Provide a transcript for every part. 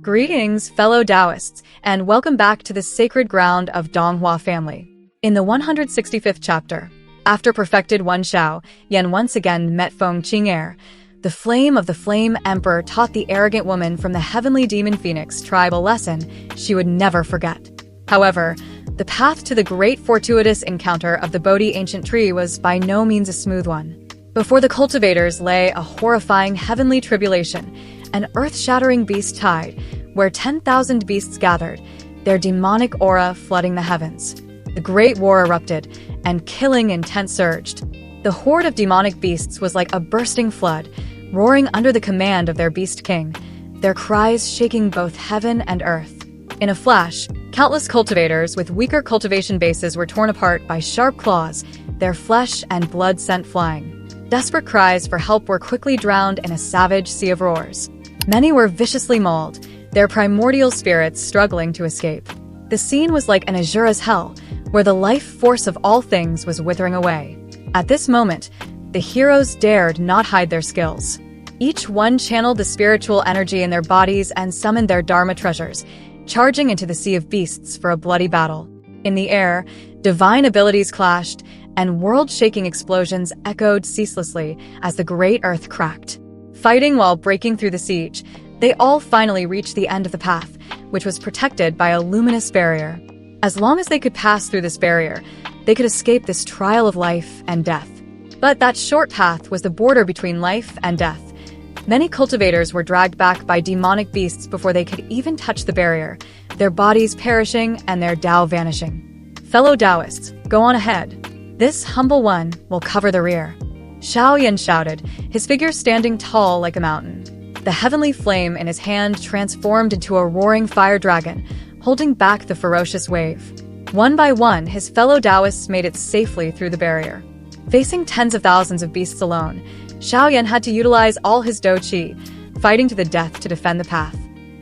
Greetings, fellow Taoists, and welcome back to the sacred ground of Donghua Family. In the 165th chapter, after perfected One Xiao, Yan once again met Feng Qing'er. The flame of the Flame Emperor taught the arrogant woman from the heavenly demon phoenix tribe a lesson she would never forget. However, the path to the great fortuitous encounter of the Bodhi ancient tree was by no means a smooth one. Before the cultivators lay a horrifying heavenly tribulation, an earth-shattering beast tide, where 10,000 beasts gathered, their demonic aura flooding the heavens. The great war erupted, and killing intent surged. The horde of demonic beasts was like a bursting flood, roaring under the command of their beast king, their cries shaking both heaven and earth. In a flash, countless cultivators with weaker cultivation bases were torn apart by sharp claws, their flesh and blood sent flying. Desperate cries for help were quickly drowned in a savage sea of roars. Many were viciously mauled, their primordial spirits struggling to escape. The scene was like an Azura's hell, where the life force of all things was withering away. At this moment, the heroes dared not hide their skills. Each one channeled the spiritual energy in their bodies and summoned their Dharma treasures, charging into the sea of beasts for a bloody battle. In the air, divine abilities clashed, and world-shaking explosions echoed ceaselessly as the great earth cracked. Fighting while breaking through the siege, they all finally reached the end of the path, which was protected by a luminous barrier. As long as they could pass through this barrier, they could escape this trial of life and death. But that short path was the border between life and death. Many cultivators were dragged back by demonic beasts before they could even touch the barrier, their bodies perishing and their Tao vanishing. Fellow Taoists, go on ahead. This humble one will cover the rear. Xiao Yan shouted, his figure standing tall like a mountain. The heavenly flame in his hand transformed into a roaring fire dragon, holding back the ferocious wave. One by one, his fellow Taoists made it safely through the barrier. Facing tens of thousands of beasts alone, Xiao Yan had to utilize all his Dou Qi, fighting to the death to defend the path.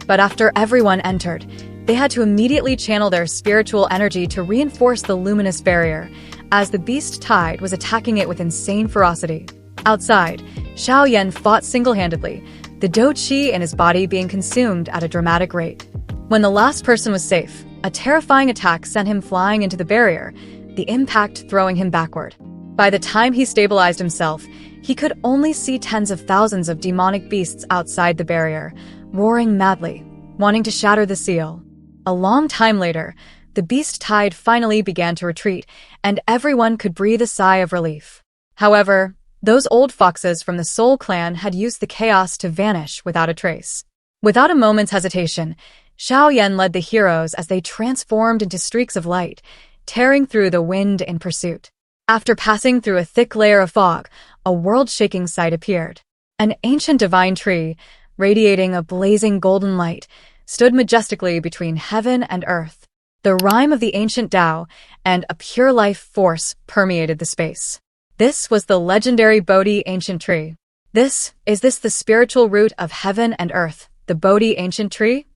But after everyone entered, they had to immediately channel their spiritual energy to reinforce the luminous barrier, as the beast tide was attacking it with insane ferocity. Outside, Xiao Yan fought single-handedly, the Dou Qi in his body being consumed at a dramatic rate. When the last person was safe, a terrifying attack sent him flying into the barrier, the impact throwing him backward. By the time he stabilized himself, he could only see tens of thousands of demonic beasts outside the barrier, roaring madly, wanting to shatter the seal. A long time later, the beast tide finally began to retreat, and everyone could breathe a sigh of relief. However, those old foxes from the Soul Clan had used the chaos to vanish without a trace. Without a moment's hesitation, Xiao Yan led the heroes as they transformed into streaks of light, tearing through the wind in pursuit. After passing through a thick layer of fog, a world-shaking sight appeared. An ancient divine tree, radiating a blazing golden light, stood majestically between heaven and earth. The rhyme of the ancient Tao and a pure life force permeated the space. This was the legendary Bodhi ancient tree. Is this the spiritual root of heaven and earth, the Bodhi ancient tree?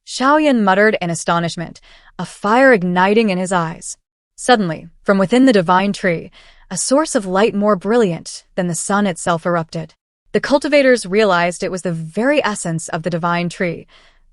Xiao Yan muttered in astonishment, a fire igniting in his eyes. Suddenly, from within the divine tree, a source of light more brilliant than the sun itself erupted. The cultivators realized it was the very essence of the divine tree,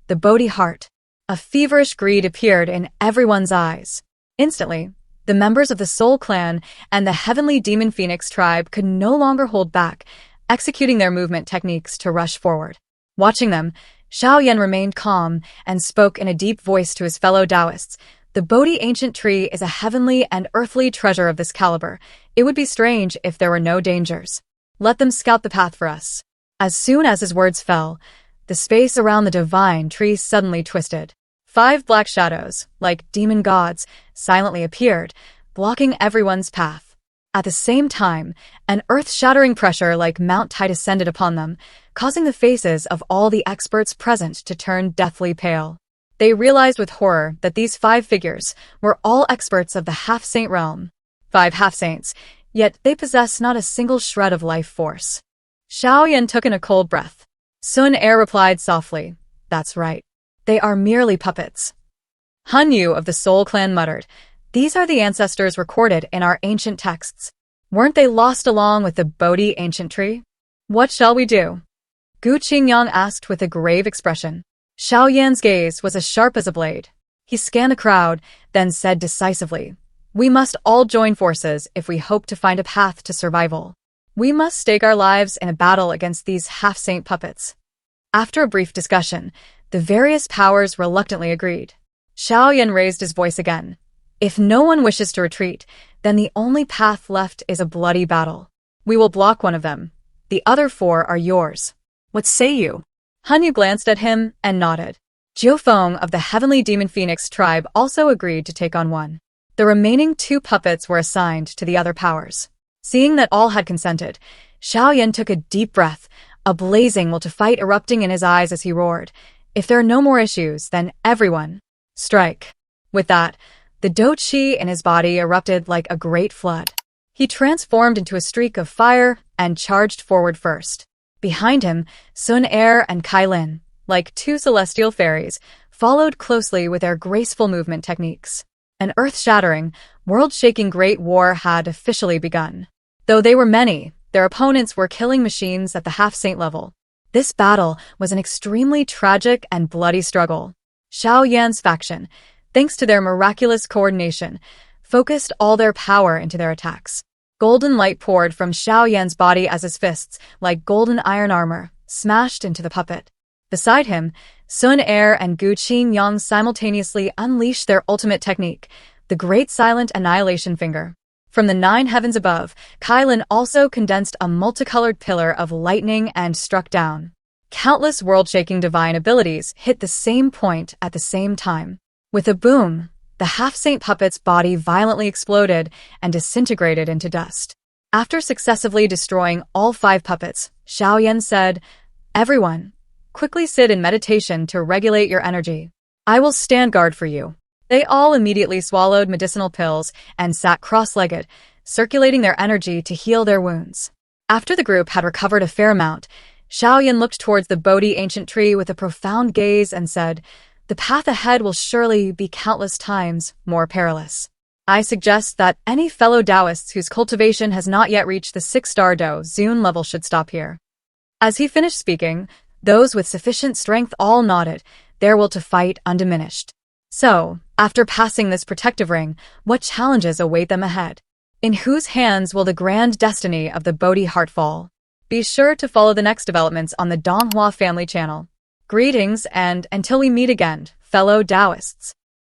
the Bodhi heart. A feverish greed appeared in everyone's eyes. Instantly, the members of the Soul Clan and the heavenly demon phoenix tribe could no longer hold back, executing their movement techniques to rush forward. Watching them, Xiao Yan remained calm and spoke in a deep voice to his fellow Taoists. The Bodhi ancient tree is a heavenly and earthly treasure of this caliber. It would be strange if there were no dangers. Let them scout the path for us. As soon as his words fell, the space around the divine tree suddenly twisted. 5 black shadows, like demon gods, silently appeared, blocking everyone's path. At the same time, an earth-shattering pressure like Mount Tide descended upon them, causing the faces of all the experts present to turn deathly pale. They realized with horror that these 5 figures were all experts of the half-saint realm. 5 half-saints, yet they possess not a single shred of life force. Xiao Yan took in a cold breath. Sun Er replied softly, "That's right. They are merely puppets." Han Yu of the Soul Clan muttered, "These are the ancestors recorded in our ancient texts. Weren't they lost along with the Bodhi ancient tree? What shall we do?" Gu Qingyang asked with a grave expression. Xiao Yan's gaze was as sharp as a blade. He scanned the crowd, then said decisively, "We must all join forces if we hope to find a path to survival. We must stake our lives in a battle against these half-saint puppets." After a brief discussion, the various powers reluctantly agreed. Xiao Yan raised his voice again. "If no one wishes to retreat, then the only path left is a bloody battle. We will block one of them. The other 4 are yours. What say you?" Han Yu glanced at him and nodded. Jiu Feng of the Heavenly Demon Phoenix tribe also agreed to take on one. The remaining 2 puppets were assigned to the other powers. Seeing that all had consented, Xiao Yan took a deep breath, a blazing will to fight erupting in his eyes as he roared, "If there are no more issues, then everyone, strike." With that, the Do Chi in his body erupted like a great flood. He transformed into a streak of fire and charged forward first. Behind him, Sun Er and Kai Lin, like 2 celestial fairies, followed closely with their graceful movement techniques. An earth-shattering, world-shaking great war had officially begun. Though they were many, their opponents were killing machines at the half-saint level. This battle was an extremely tragic and bloody struggle. Xiao Yan's faction, thanks to their miraculous coordination, focused all their power into their attacks. Golden light poured from Xiao Yan's body as his fists, like golden iron armor, smashed into the puppet. Beside him, Sun Er and Gu Qingyang simultaneously unleashed their ultimate technique, the Great Silent Annihilation Finger. From the 9 heavens above, Kai Lin also condensed a multicolored pillar of lightning and struck down. Countless world-shaking divine abilities hit the same point at the same time. With a boom, the half-saint puppet's body violently exploded and disintegrated into dust. After successively destroying all 5 puppets, Xiao Yan said, "Everyone, quickly sit in meditation to regulate your energy. I will stand guard for you." They all immediately swallowed medicinal pills and sat cross-legged, circulating their energy to heal their wounds. After the group had recovered a fair amount, Xiao Yan looked towards the Bodhi ancient tree with a profound gaze and said, "The path ahead will surely be countless times more perilous. I suggest that any fellow Taoists whose cultivation has not yet reached the 6-star Dao Zun level should stop here." As he finished speaking, those with sufficient strength all nodded, their will to fight undiminished. So, after passing this protective ring, what challenges await them ahead? In whose hands will the grand destiny of the Bodhi heart fall? Be sure to follow the next developments on the Donghua Family channel. Greetings and until we meet again, fellow Taoists.